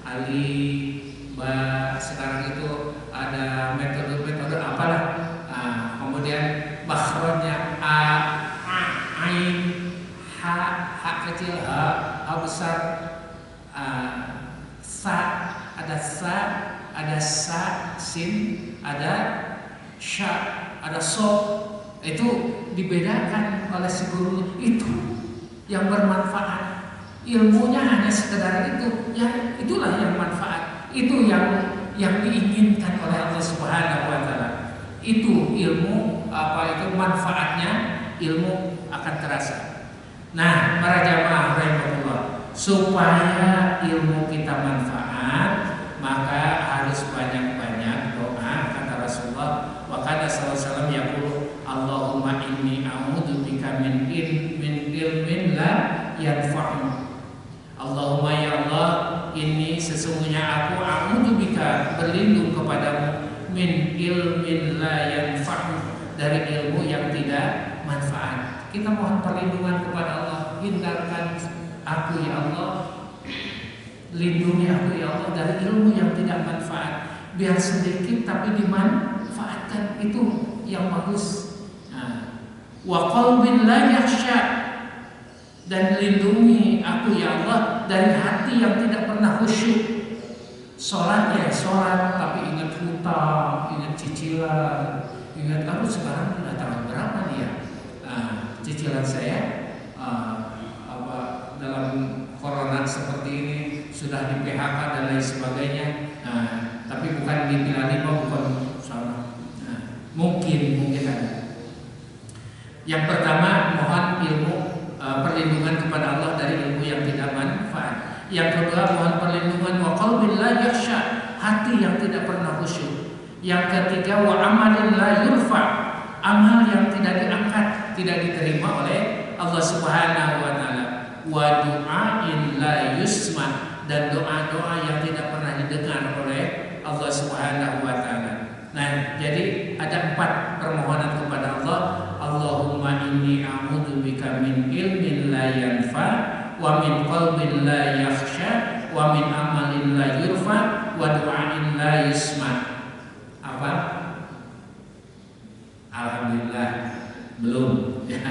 alif, ba, sekarang itu ada metode-metode apalah. Kemudian makhrajnya a, ain, ha kecil, ha besar, sa, ada sa, sin, ada sya, ada so. Itu dibedakan oleh si guru. Itu yang bermanfaat. Ilmunya hanya sekedar itu. Ya, itulah yang manfaat. Itu yang diinginkan oleh Allah Subhanahu wa taala. Itu ilmu, manfaatnya ilmu akan terasa. Nah, para jamaah rahimahullah, supaya ilmu kita manfaat, maka harus banyak-banyak doa. Kata Rasulullah, wa kana sallallahu alaihi wasallam yaqulu, Allahumma inni a'udzubika min ilmin la yanfa'u. Allahumma ya Allah, ini sesungguhnya aku a'udzubika, berlindung kepadamu, min ilmin la yanfa'u, dari ilmu yang tidak manfaat. Kita mohon perlindungan kepada Allah. Hindarkan aku ya Allah, lindungi aku ya Allah dari ilmu yang tidak manfaat. Biar sedikit tapi dimanfaatkan, itu yang bagus. Wa qalbin la yakhsha, dan lindungi aku ya Allah dari hati yang tidak pernah khusyuk. Sholat tapi ingat hutang, ingat cicilan, ingat aku sekarang sudah tanggal berapa nih ya, cicilan saya dalam corona seperti ini sudah di PHK dan lain sebagainya. Tapi bukan di Pilar 5, bukan sama. Mungkin ada. Yang pertama, mohon ilmu perlindungan kepada Allah dari ilmu yang tidak manfaat. Yang kedua, mohon perlindungan wa qalbin la yakhsha, hati yang tidak pernah khusyuk. Yang ketiga, wa amalin la yurfa, amal yang tidak diangkat, tidak diterima oleh Allah Subhanahu wa taala. Wa du'ain la yusma, dan doa-doa yang tidak pernah didengar oleh Allah Subhanahu wa taala. Nah, jadi ada 4 permohonan kepada Allah. Allahumma inni a'udzubika min ilmin la yanfa, wa min qalbin la yakhsha, wa min amalin la yurfa, wa du'ain la yusma. Apa? Alhamdulillah belum ya.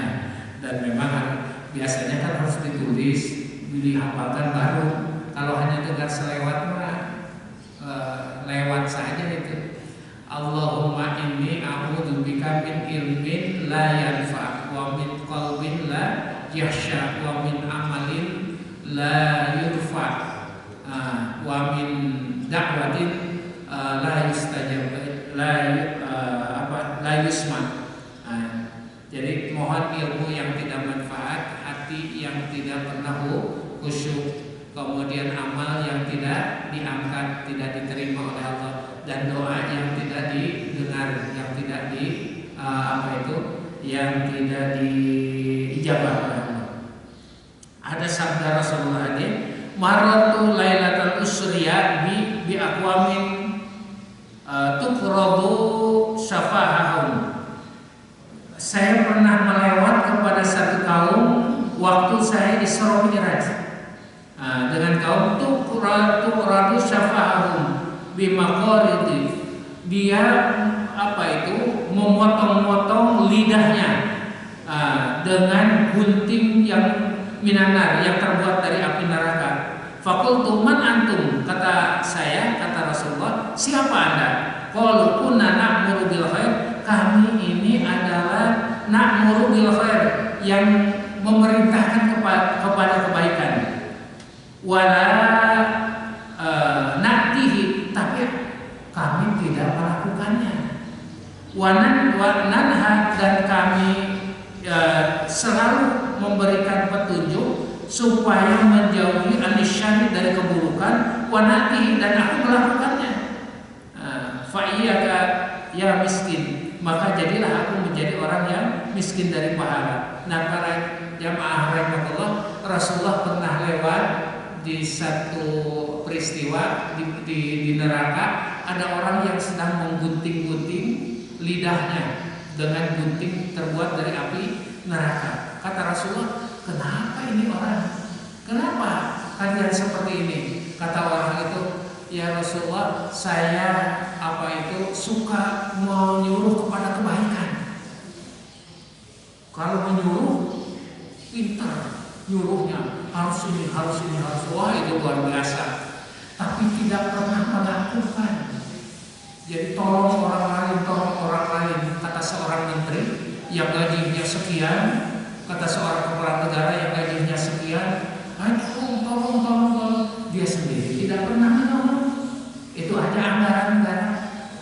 Dan memang biasanya kan harus ditulis, dihafalkan baru. Kalau hanya dengar selewat mah lewat saja itu. Allahumma inni a'udzubika min ilmin la yanfa, wa min qalbin la yakhsha, wa min amalin la yurfa, wa min da'watin la yustajab, la yusma. Jadi mohon ilmu yang tidak manfaat, hati yang tidak pernah khusyuk, kemudian amal yang tidak diangkat, tidak diterima oleh Allah, dan doa yang tidak didengar, yang tidak yang tidak diijabah oleh Allah. Ada sabda Rasulullah ini, maratu lailatul usriya bi aqwamin tuqrabu syafa'ahum. Saya pernah melewat kepada satu kaum waktu saya Isra Mi'raj, dengan kaum tuqrabu syafa'ahum bimaqaridi. Dia memotong-motong lidahnya dengan gunting yang minanar, yang terbuat dari api neraka. Fakultu man antum, kata saya, kata Rasulullah, siapa anda? Qalu kunna na'muru bil khair, kami ini adalah na'muru bil khair, yang memerintahkan kepada kebaikan. Wala na'tihi, tapi kami tidak melakukannya. Wananha, dan kami selalu memberikan petunjuk supaya menjauhi anisyari dari keburukan. Wanati, dan aku melakukannya. Fa'iyaka ya miskin, maka jadilah aku menjadi orang yang miskin dari pahala. Nah, para jamaah rahimahullah, Rasulullah pernah lewat di satu peristiwa di neraka. Ada orang yang sedang menggunting-gunting lidahnya dengan gunting terbuat dari api neraka. Kata Rasulullah, kenapa ini orang? Kenapa kalian seperti ini? Kata orang itu, ya Rasulullah, saya suka menyuruh kepada kebaikan. Kalau menyuruh, pintar nyuruhnya, harus ini, harus ini, harus, wah itu luar biasa. Tapi tidak pernah melakukan. Jadi tolong orang lain, kata seorang menteri yang gajinya sekian, kata seorang kepala negara yang gajinya sekian, tolong, dia sendiri tidak pernah menolong. Itu aja anggaran negara.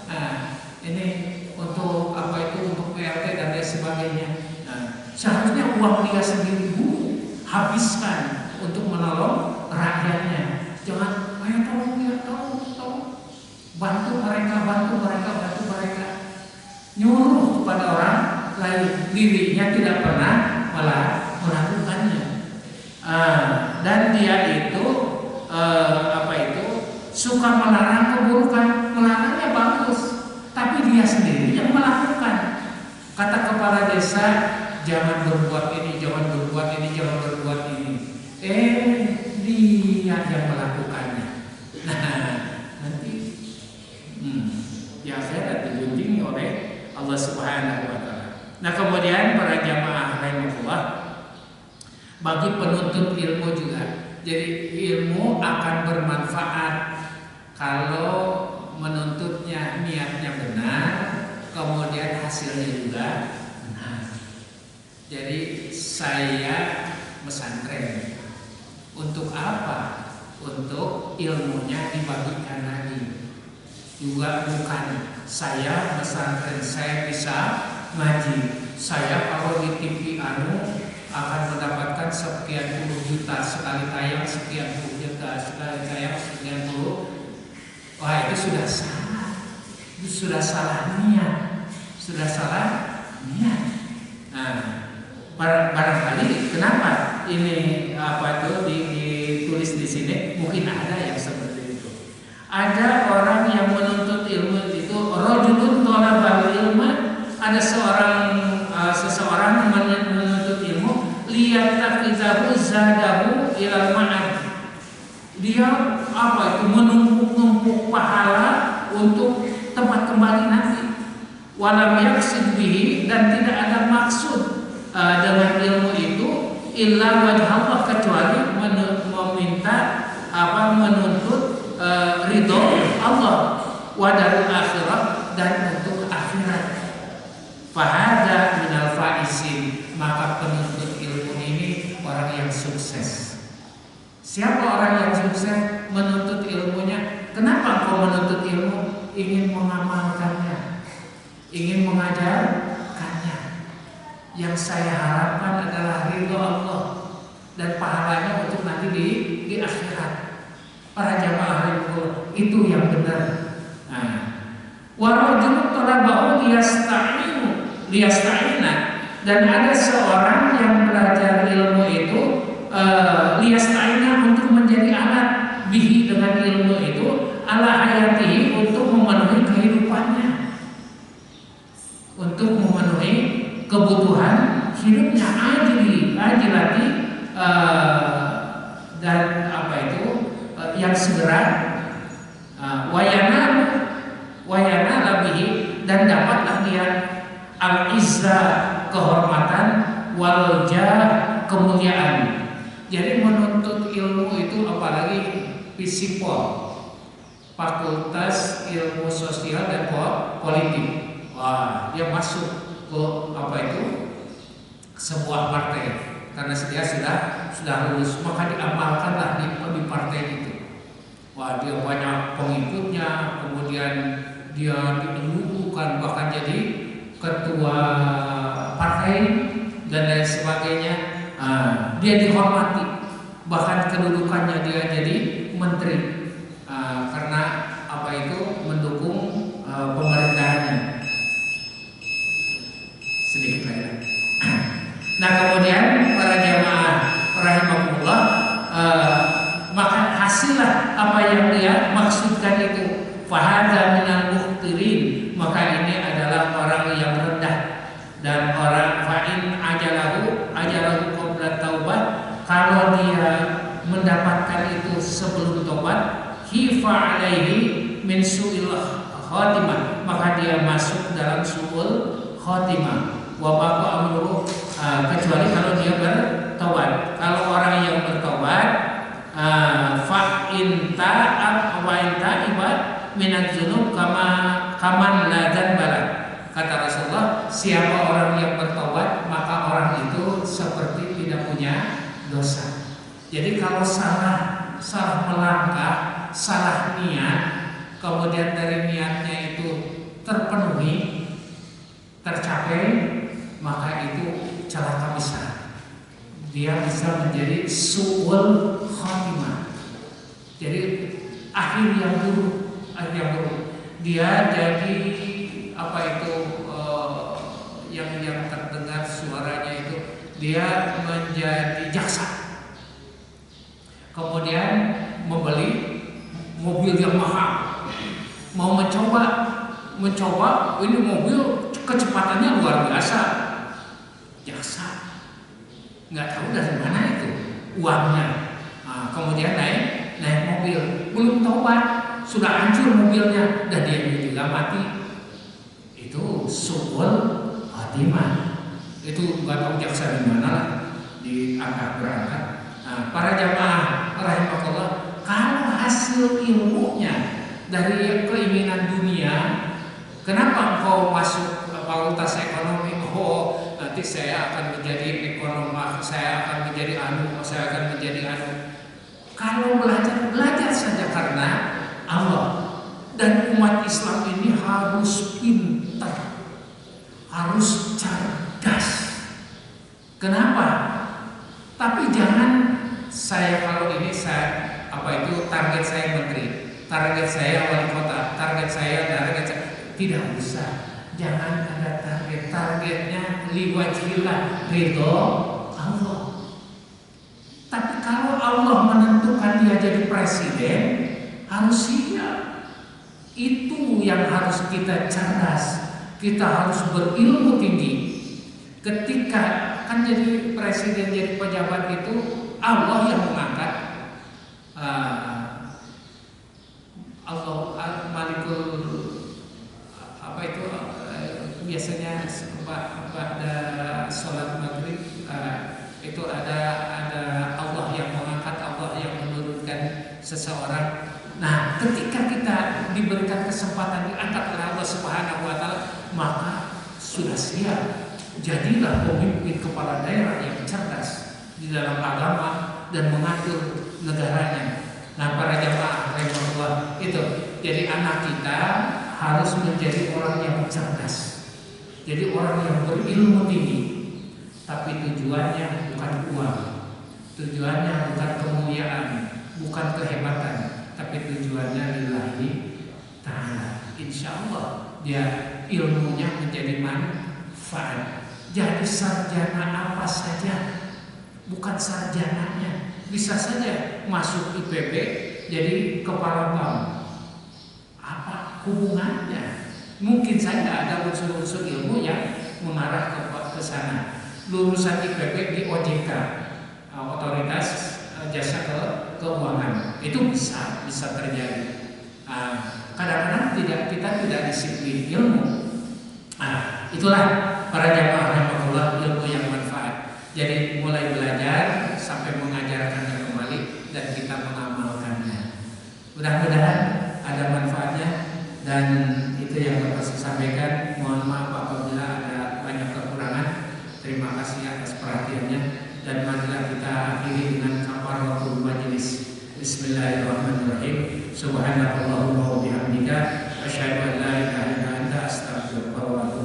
Nah, ini untuk untuk PRT dan lain sebagainya. Nah, seharusnya uang dia sendiri habiskan untuk menolong rakyatnya. Jangan, ayo tolong ya, tolong. Bantu mereka. Nyuruh kepada orang lain, dirinya tidak pernah melakukannya. Dan dia itu suka melarang keburukan. Melarangnya bagus, tapi dia sendiri yang melakukan. Kata kepala desa, jangan berbuat ini, jangan berbuat ini, jangan berbuat ini. Dia yang melakukannya. Nah, nanti di akhirat digunjingi oleh Allah Subhanahu wa taala. Nah, kemudian para jamaah rahimahullah, bagi penuntut ilmu juga. Jadi ilmu akan bermanfaat kalau menuntutnya niatnya benar, kemudian hasilnya juga benar. Jadi saya pesantren untuk apa? Untuk ilmunya dibagikan lagi. Juga bukan saya pesantren saya bisa ngaji. Saya kalau di TV akan mendapatkan sekian puluh juta, sekali tayang sekian puluh juta, sekali tayang sekian puluh. Wah, itu sudah salah. Itu sudah salah niat. Nah, barangkali kenapa ini ditulis di sini? Mungkin ada yang seperti itu. Ada orang yang menuntut ilmu itu, rajulun talabal ilma, ada seseorang menuntut ilmu, liyattakhidhahu zadahu ilal ma'ad. Dia menumpuk pahala untuk tempat kembali nanti. Walam yaqsid bihi, dan tidak ada maksud dengan ilmu itu illa wajh Allah, kecuali menuntut ridho Allah, wa darul akhirat, dan untuk akhirat. Fahada minal faisin, maka penuntut ilmu ini orang yang sukses. Siapa orang yang sukses? Menuntut ilmunya. Kenapa kau menuntut ilmu? Ingin mengamalkannya, ingin mengajarkannya. Yang saya harapkan adalah ridho Allah dan pahalanya untuk nanti di akhirat. Para jamaah itu yang benar. Nah, warajul talabahu liyasta'ina, dan ada seorang yang belajar ilmu itu liyasta'ina, untuk menjadi alat bihi, dengan ilmu itu, ala hayatihi, untuk memenuhi kehidupannya, untuk memenuhi kebutuhan hidupnya, ajilati dan yang segera, wayana labihi, dan dapatlah dia al-izza, kehormatan, wal jah, kemuliaan, Jadi menuntut ilmu itu apalagi FISIPOL, Fakultas Ilmu Sosial dan Politik. Wah, dia masuk ke apa itu sebuah partai karena dia sudah lulus, maka diamalkanlah di partai itu. Wah, dia banyak pengikutnya, kemudian dia dilukukan bahkan jadi ketua partai dan lain sebagainya. Dia dihormati, bahkan kedudukannya dia jadi menteri karena apa itu mendukung pemerintahannya. Sedikit lagi. Nah, kemudian para jamaah rahimakumullah, maka hasillah apa yang dia maksudkan itu. Fahadha minal mukhtirin, maka ini adalah orang yang rendah dan orang fa'in ajalahu qabla taubat, kalau dia mendapatkan itu sebelum tobat, hifa alaihi min su'il khatimah, maka dia masuk dalam su'ul khatimah. Wa baqa amruhu, kecuali kalau dia bertobat. Kalau orang yang bertobat, fa in ta'ab wa in ta'ibat minadz dzunub kaman la dzanbala. Kata Rasulullah, siapa orang yang bertobat, maka orang itu seperti tidak punya dosa. Jadi kalau salah melangkah, salah niat, kemudian dari niatnya itu terpenuhi, tercapai, maka itu celaka besar. Dia bisa menjadi su'ul khatimah. Jadi akhir yang buruk. Dia jadi apa itu yang terdengar suaranya itu, dia menjadi jaksa. Kemudian membeli mobil yang mahal, mau mencoba ini mobil kecepatannya luar biasa. Jaksa nggak tahu dari mana itu uangnya. Kemudian naik mobil, belum tobat, sudah hancur mobilnya dan dia juga mati. Itu su'ul khatimah. Itu nggak tahu jaksa di mana, berangkat. Para jamaah rahimahullah, kalau hasil ilmunya dari keinginan dunia, kenapa engkau masuk fakultas ekonomi? Oh, nanti saya akan menjadi ekonom, saya akan menjadi saya akan menjadi Kalau belajar saja karena Allah. Dan umat Islam ini harus pintar, harus cerdas. Kenapa? Tapi jangan kalau ini target saya menteri, target saya wali kota, target saya tidak usah. Jangan ada targetnya liwajhillah, ridho Allah. Tapi kalau Allah menentukan dia jadi presiden, harus siap. Itu yang harus kita cerdas. Kita harus berilmu tinggi. Ketika kan jadi presiden, jadi pejabat itu Allah yang mengangkat. Allah Malikul biasanya pada sholat maghrib itu ada Allah yang mengangkat, Allah yang menurunkan seseorang. Nah, ketika kita diberikan kesempatan diangkat oleh Allah Subhanahu wa taala, maka sudah siap. Jadilah pemimpin kepala daerah yang cerdas di dalam agama dan mengatur negaranya. Nah, para jamaah rahimahullah, itu. Jadi anak kita harus menjadi orang yang cerdas. Jadi orang yang berilmu tinggi. Tapi tujuannya bukan uang. Tujuannya bukan kemuliaan, bukan kehebatan, tapi tujuannya lillahi ta'ala. Insyaallah dia ilmunya menjadi manfaat. Jadi sarjana apa saja, bukan sarjananya. Bisa saja masuk IPB jadi kepala bank. Apa hubungannya? Mungkin saja ada unsur-unsur ilmu yang mengarah ke sana. Lulusan IPB di OJK, Otoritas Jasa Keuangan, itu bisa terjadi. Kadang-kadang kita tidak disiplin ilmu. Itulah para jamaah rahimahullah, ilmu yang manfaat. Jadi mulai belajar sampai mengajar terima kasih atas perhatiannya, dan marilah kita akhiri dengan kafaratul majelis. Bismillahirrahmanirrahim. Subhanallahumma wa bihamdika asyhadu an la ilaha illa anta astaghfiruka wa atubu